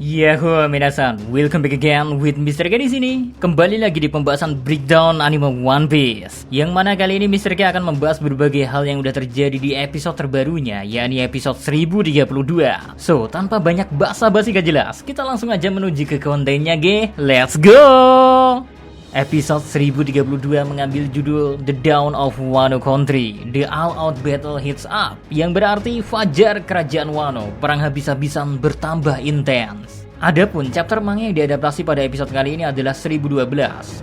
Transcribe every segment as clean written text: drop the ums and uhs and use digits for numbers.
Yahoo minasan, welcome back again with Mr. K di sini. Kembali lagi di pembahasan breakdown anime One Piece. Yang mana kali ini Mr. K akan membahas berbagai hal yang udah terjadi di episode terbarunya, yakni episode 1032. So, tanpa banyak basa-basi gak jelas, kita langsung aja menuju ke kontennya, G. Let's go! Episode 1032 mengambil judul The Dawn of Wano Country, The All-Out Battle Hits Up, yang berarti fajar kerajaan Wano, perang habis-habisan bertambah intens. Adapun chapter manga yang diadaptasi pada episode kali ini adalah 1012.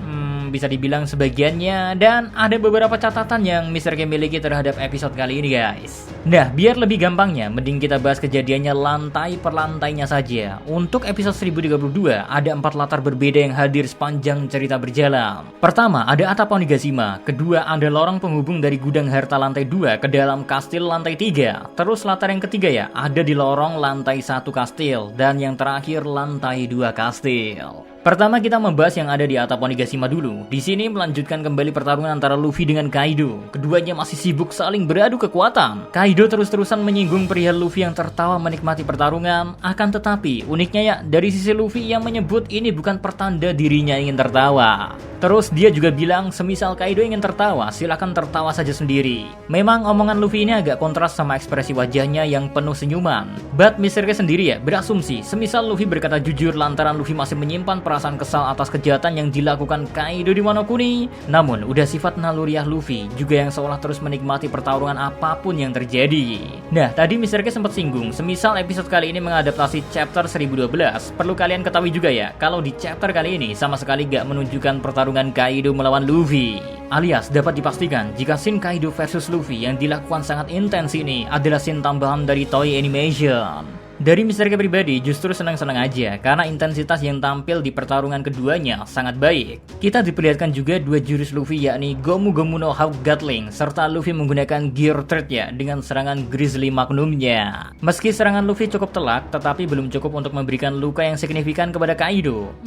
Bisa dibilang sebagiannya, dan ada beberapa catatan yang Mr. K miliki terhadap episode kali ini, guys. Nah, biar lebih gampangnya, mending kita bahas kejadiannya lantai per lantainya saja. Untuk episode 1032, ada 4 latar berbeda yang hadir sepanjang cerita berjalan. Pertama, ada atap Onigashima. Kedua, ada lorong penghubung dari gudang harta lantai 2 ke dalam kastil lantai 3. Terus latar yang ketiga ya, ada di lorong lantai 1 kastil. Dan yang terakhir, lantai 2 kastil. Pertama kita membahas yang ada di atap Onigashima dulu. Di sini melanjutkan kembali pertarungan antara Luffy dengan Kaido. Keduanya masih sibuk saling beradu kekuatan. Kaido terus-terusan menyinggung perihal Luffy yang tertawa menikmati pertarungan. Akan tetapi uniknya ya, dari sisi Luffy yang menyebut ini bukan pertanda dirinya ingin tertawa. Terus dia juga bilang semisal Kaido ingin tertawa, silakan tertawa saja sendiri. Memang omongan Luffy ini agak kontras sama ekspresi wajahnya yang penuh senyuman. But Mr. K sendiri ya berasumsi semisal Luffy berkata jujur lantaran Luffy masih menyimpan perasaan kesal atas kejahatan yang dilakukan Kaido di Wano Kuni. Namun udah sifat naluriah Luffy juga yang seolah terus menikmati pertarungan apapun yang terjadi. Nah, tadi Mr. K sempat singgung semisal episode kali ini mengadaptasi chapter 1012. Perlu kalian ketahui juga ya, kalau di chapter kali ini sama sekali gak menunjukkan pertarungan Kaido melawan Luffy. Alias dapat dipastikan jika scene Kaido versus Luffy yang dilakukan sangat intens ini adalah scene tambahan dari Toei Animation. Dari Mr. K pribadi justru senang-senang aja karena intensitas yang tampil di pertarungan keduanya sangat baik. Kita diperlihatkan juga dua jurus Luffy yakni Gomu Gomu no Hawk Gatling serta Luffy menggunakan Gear Thread ya dengan serangan Grizzly Magnumnya. Meski serangan Luffy cukup telak tetapi belum cukup untuk memberikan luka yang signifikan kepada Kaido.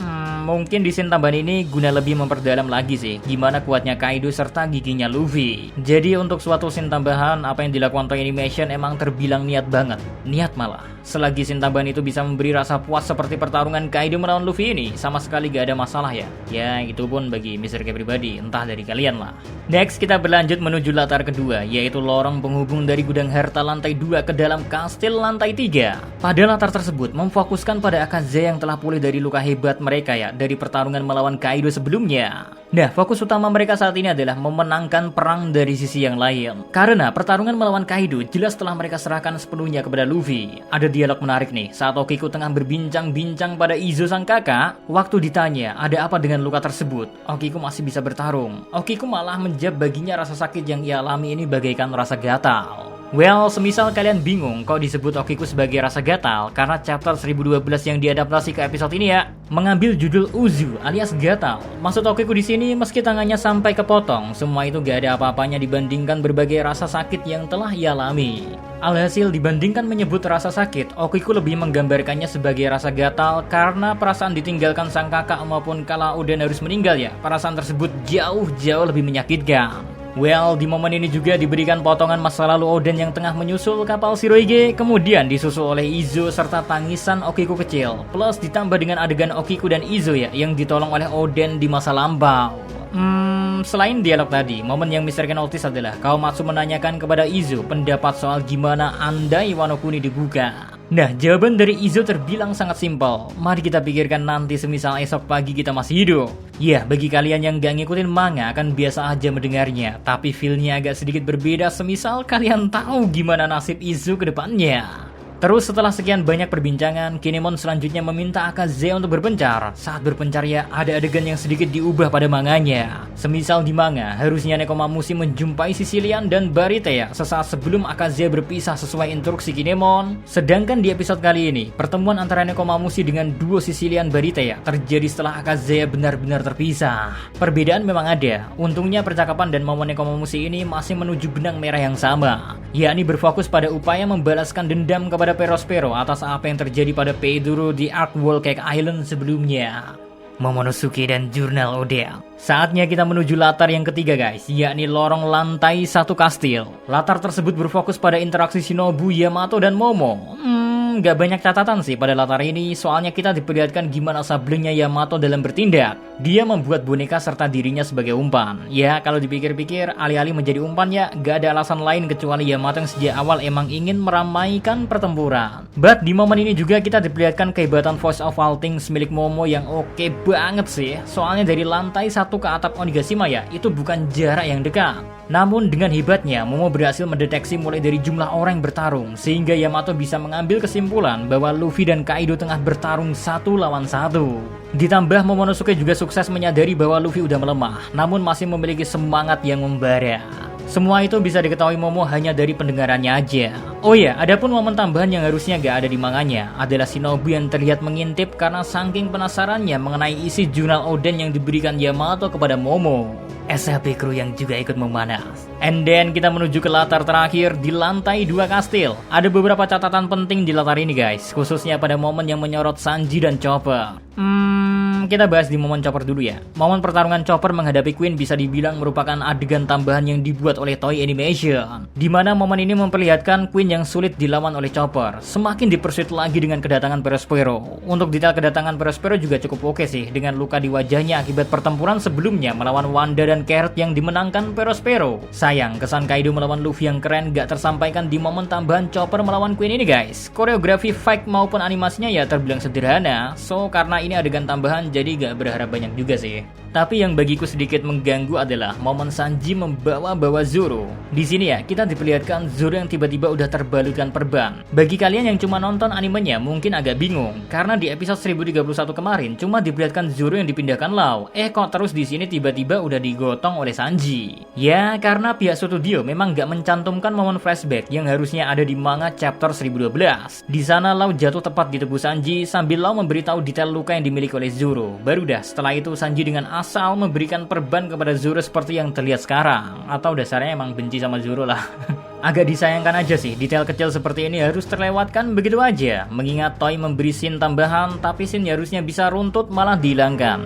Mungkin di scene tambahan ini guna lebih memperdalam lagi sih gimana kuatnya Kaido serta giginya Luffy. Jadi untuk suatu scene tambahan apa yang dilakukan Toei Animation emang terbilang niat banget. Niat malah. Selagi scene tambahan itu bisa memberi rasa puas seperti pertarungan Kaido melawan Luffy ini, sama sekali gak ada masalah ya. Ya, itu pun bagi Mr. K pribadi, entah dari kalian lah. Next, kita berlanjut menuju latar kedua, yaitu lorong penghubung dari gudang harta lantai 2 ke dalam kastil lantai 3. Pada latar tersebut, memfokuskan pada Akaze yang telah pulih dari luka hebat mereka ya, dari pertarungan melawan Kaido sebelumnya. Nah, fokus utama mereka saat ini adalah memenangkan perang dari sisi yang lain. Karena pertarungan melawan Kaido jelas telah mereka serahkan sepenuhnya kepada Luffy. Ada dialog menarik nih, saat Okiku tengah berbincang-bincang pada Izo sang kakak. Waktu ditanya, ada apa dengan luka tersebut? Okiku masih bisa bertarung. Okiku malah menjawab baginya rasa sakit yang ia alami ini bagaikan rasa gatal. Well, semisal kalian bingung kok disebut Okiku sebagai rasa gatal, karena chapter 1012 yang diadaptasi ke episode ini ya, mengambil judul Uzu alias gatal. Maksud Okiku di sini meski tangannya sampai kepotong, semua itu gak ada apa-apanya dibandingkan berbagai rasa sakit yang telah ia alami. Alhasil dibandingkan menyebut rasa sakit, Okiku lebih menggambarkannya sebagai rasa gatal karena perasaan ditinggalkan sang kakak maupun kala Oden harus meninggal ya, perasaan tersebut jauh-jauh lebih menyakitkan. Well, di momen ini juga diberikan potongan masa lalu Oden yang tengah menyusul kapal Shirohige, kemudian disusul oleh Izo serta tangisan Okiku kecil, plus ditambah dengan adegan Okiku dan Izo ya, yang ditolong oleh Oden di masa lampau. Selain dialog tadi, momen yang Mr. K notice adalah Kawamatsu menanyakan kepada Izo pendapat soal gimana andai Wano Kuni dibuka. Nah, jawaban dari Izo terbilang sangat simpel. Mari kita pikirkan nanti semisal esok pagi kita masih hidup. Ya, bagi kalian yang gak ngikutin manga akan biasa aja mendengarnya, tapi feel-nya agak sedikit berbeda semisal kalian tahu gimana nasib Izo ke depannya. Terus setelah sekian banyak perbincangan, Kinemon selanjutnya meminta Akaze untuk berpencar. Saat berpencar ya, ada adegan yang sedikit diubah pada manganya. Semisal di manga, harusnya Nekomamushi menjumpai Sicilian dan Baritea sesaat sebelum Akaze berpisah sesuai instruksi Kinemon. Sedangkan di episode kali ini, pertemuan antara Nekomamushi dengan duo Sicilian Baritea terjadi setelah Akaze benar-benar terpisah. Perbedaan memang ada, untungnya percakapan dan momen Nekomamushi ini masih menuju benang merah yang sama, yakni berfokus pada upaya membalaskan dendam kepada Perospero atas apa yang terjadi pada Pedro di Arc Wall Cake Island sebelumnya. Momonosuke dan Jurnal Odell. Saatnya kita menuju latar yang ketiga guys, yakni lorong lantai 1 kastil. Latar tersebut berfokus pada interaksi Shinobu, Yamato, dan Momo. Gak banyak catatan sih pada latar ini, soalnya kita diperlihatkan gimana sablengnya Yamato dalam bertindak. Dia membuat boneka serta dirinya sebagai umpan. Ya, kalau dipikir-pikir, alih-alih menjadi umpan ya, gak ada alasan lain kecuali Yamato yang sejak awal emang ingin meramaikan pertempuran. But di momen ini juga kita diperlihatkan kehebatan voice of all things milik Momo yang oke banget sih. Soalnya dari lantai 1 ke atap Onigashima ya, itu bukan jarak yang dekat. Namun dengan hebatnya, Momo berhasil mendeteksi mulai dari jumlah orang yang bertarung, sehingga Yamato bisa mengambil kesimpulan bahwa Luffy dan Kaido tengah bertarung 1 lawan 1. Ditambah Momonosuke juga sukses menyadari bahwa Luffy udah melemah, namun masih memiliki semangat yang membara. Semua itu bisa diketahui Momo hanya dari pendengarannya aja. Oh ya, adapun momen tambahan yang harusnya gak ada di manganya adalah Shinobu yang terlihat mengintip karena saking penasarannya mengenai isi jurnal Oden yang diberikan Yamato kepada Momo. SLP kru yang juga ikut memanas. And then kita menuju ke latar terakhir di lantai 2 kastil. Ada beberapa catatan penting di latar ini guys, khususnya pada momen yang menyorot Sanji dan Chopper. Kita bahas di momen Chopper dulu ya. Momen pertarungan Chopper menghadapi Queen bisa dibilang merupakan adegan tambahan yang dibuat oleh Toei Animation, di mana momen ini memperlihatkan Queen yang sulit dilawan oleh Chopper, semakin dipersulit lagi dengan kedatangan Perospero. Untuk detail kedatangan Perospero juga cukup oke sih, dengan luka di wajahnya akibat pertempuran sebelumnya melawan Wanda dan Carrot yang dimenangkan Perospero. Sayang, kesan Kaido melawan Luffy yang keren gak tersampaikan di momen tambahan Chopper melawan Queen ini guys. Koreografi fight maupun animasinya ya terbilang sederhana, so karena ini adegan tambahan jadi gak berharap banyak juga sih. Tapi yang bagiku sedikit mengganggu adalah momen Sanji membawa-bawa Zoro. Di sini ya, kita diperlihatkan Zoro yang tiba-tiba udah terbalutkan perban. Bagi kalian yang cuma nonton animenya mungkin agak bingung, karena di episode 1031 kemarin cuma diperlihatkan Zoro yang dipindahkan Law. Kok terus di sini tiba-tiba udah digotong oleh Sanji? Ya, karena pihak studio memang gak mencantumkan momen flashback yang harusnya ada di manga chapter 1012. Di sana Law jatuh tepat di tubuh Sanji sambil Law memberitahu detail luka yang dimiliki oleh Zoro. Baru dah setelah itu Sanji dengan asal memberikan perban kepada Zoro seperti yang terlihat sekarang. Atau dasarnya emang benci sama Zoro lah. Agak disayangkan aja sih, detail kecil seperti ini harus terlewatkan begitu aja. Mengingat Toei memberi scene tambahan, tapi scene harusnya bisa runtut malah dihilangkan.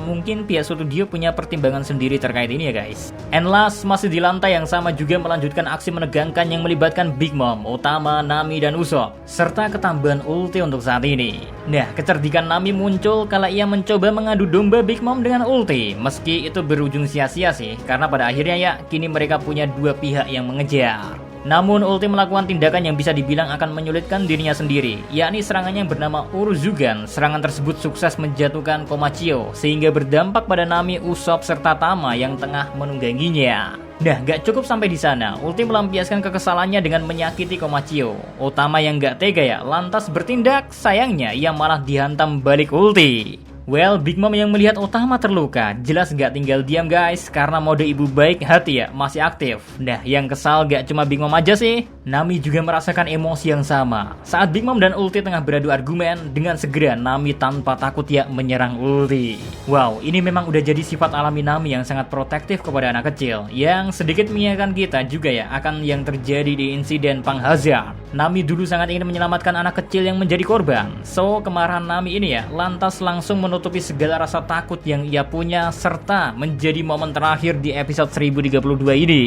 Mungkin pihak studio punya pertimbangan sendiri terkait ini ya guys. And last, masih di lantai yang sama juga melanjutkan aksi menegangkan yang melibatkan Big Mom, Otama, Nami, dan Usopp, serta ketambahan ulti untuk saat ini. Nah, kecerdikan Nami muncul kala ia mencoba mengadu domba Big Mom dengan ulti. Meski itu berujung sia-sia sih, karena pada akhirnya ya, kini mereka punya dua pihak yang mengejar. Namun ulti melakukan tindakan yang bisa dibilang akan menyulitkan dirinya sendiri, yakni serangannya yang bernama Uruzugan. Serangan tersebut sukses menjatuhkan Komachio, sehingga berdampak pada Nami, Usopp, serta Tama yang tengah menungganginya. Nah, gak cukup sampai di sana, ulti melampiaskan kekesalannya dengan menyakiti Komachio. Otama yang gak tega ya, lantas bertindak, sayangnya ia malah dihantam balik ulti. Well, Big Mom yang melihat Otama terluka jelas gak tinggal diam guys, karena mode ibu baik hati ya masih aktif. Nah, yang kesal gak cuma Big Mom aja sih, Nami juga merasakan emosi yang sama. Saat Big Mom dan ulti tengah beradu argumen, dengan segera Nami tanpa takut ya menyerang ulti. Wow, ini memang udah jadi sifat alami Nami yang sangat protektif kepada anak kecil, yang sedikit mengingatkan kita juga ya akan yang terjadi di insiden Pang Hazard. Nami dulu sangat ingin menyelamatkan anak kecil yang menjadi korban, so kemarahan Nami ini ya lantas langsung menutupi segala rasa takut yang ia punya, serta menjadi momen terakhir di episode 1032 ini.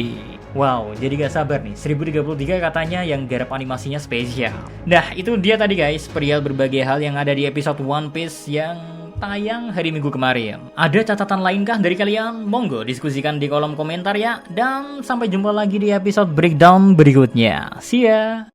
Wow, jadi gak sabar nih, 1033 katanya yang garap animasinya spesial. Nah, itu dia tadi guys, perihal berbagai hal yang ada di episode One Piece yang tayang hari Minggu kemarin. Ada catatan lainkah dari kalian? Monggo diskusikan di kolom komentar ya. Dan sampai jumpa lagi di episode breakdown berikutnya. See ya!